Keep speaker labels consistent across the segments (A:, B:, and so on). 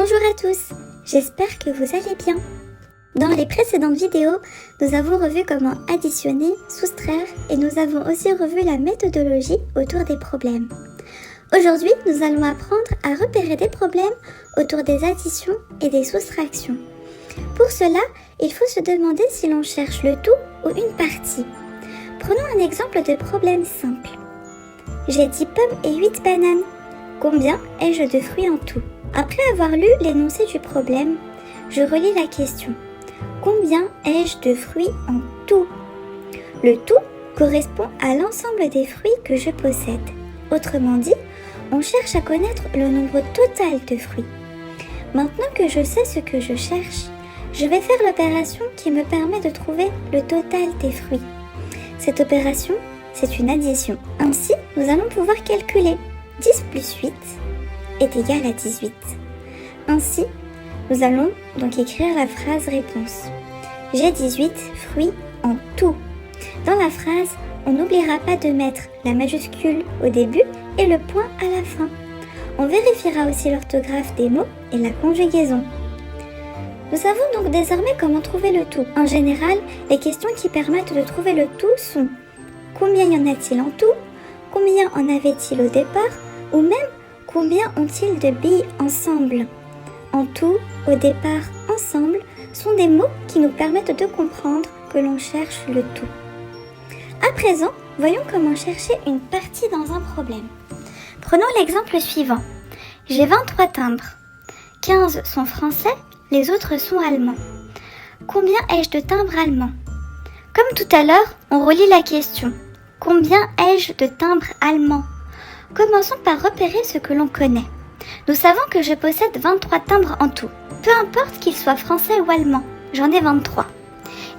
A: Bonjour à tous, j'espère que vous allez bien. Dans les précédentes vidéos, nous avons revu comment additionner, soustraire et nous avons aussi revu la méthodologie autour des problèmes. Aujourd'hui, nous allons apprendre à repérer des problèmes autour des additions et des soustractions. Pour cela, il faut se demander si l'on cherche le tout ou une partie. Prenons un exemple de problème simple. J'ai 10 pommes et 8 bananes. Combien ai-je de fruits en tout ? Après avoir lu l'énoncé du problème, je relis la question. Combien ai-je de fruits en tout ? Le tout correspond à l'ensemble des fruits que je possède. Autrement dit, on cherche à connaître le nombre total de fruits. Maintenant que je sais ce que je cherche, je vais faire l'opération qui me permet de trouver le total des fruits. Cette opération, c'est une addition. Ainsi, nous allons pouvoir calculer 10 plus 8 est égal à 18. Ainsi, nous allons donc écrire la phrase réponse. J'ai 18 fruits en tout. Dans la phrase, on n'oubliera pas de mettre la majuscule au début et le point à la fin. On vérifiera aussi l'orthographe des mots et la conjugaison. Nous savons donc désormais comment trouver le tout. En général, les questions qui permettent de trouver le tout sont combien y en a-t-il en tout ? Combien en avait-il au départ ? Ou même combien ont-ils de billes ensemble ? En tout, au départ, ensemble sont des mots qui nous permettent de comprendre que l'on cherche le tout. À présent, voyons comment chercher une partie dans un problème. Prenons l'exemple suivant. J'ai 23 timbres. 15 sont français, les autres sont allemands. Combien ai-je de timbres allemands ? Comme tout à l'heure, on relit la question. Combien ai-je de timbres allemands ? Commençons par repérer ce que l'on connaît. Nous savons que je possède 23 timbres en tout. Peu importe qu'ils soient français ou allemands, j'en ai 23.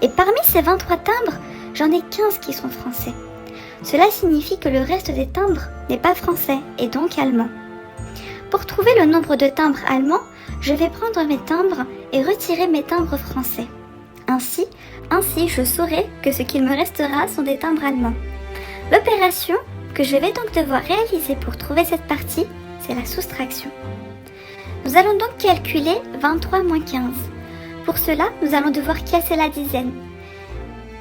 A: Et parmi ces 23 timbres, j'en ai 15 qui sont français. Cela signifie que le reste des timbres n'est pas français et donc allemand. Pour trouver le nombre de timbres allemands, je vais prendre mes timbres et retirer mes timbres français. Ainsi, je saurai que ce qu'il me restera sont des timbres allemands. L'opération que je vais donc devoir réaliser pour trouver cette partie, c'est la soustraction. Nous allons donc calculer 23 moins 15. Pour cela, nous allons devoir casser la dizaine.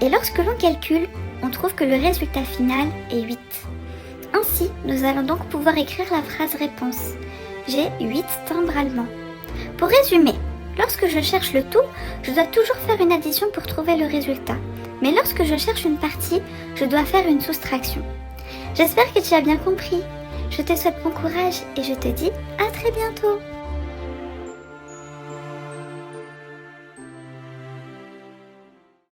A: Et lorsque l'on calcule, on trouve que le résultat final est 8. Ainsi, nous allons donc pouvoir écrire la phrase réponse. J'ai 8 timbres allemands. Pour résumer, lorsque je cherche le tout, je dois toujours faire une addition pour trouver le résultat. Mais lorsque je cherche une partie, je dois faire une soustraction. J'espère que tu as bien compris. Je te souhaite bon courage et je te dis à très bientôt.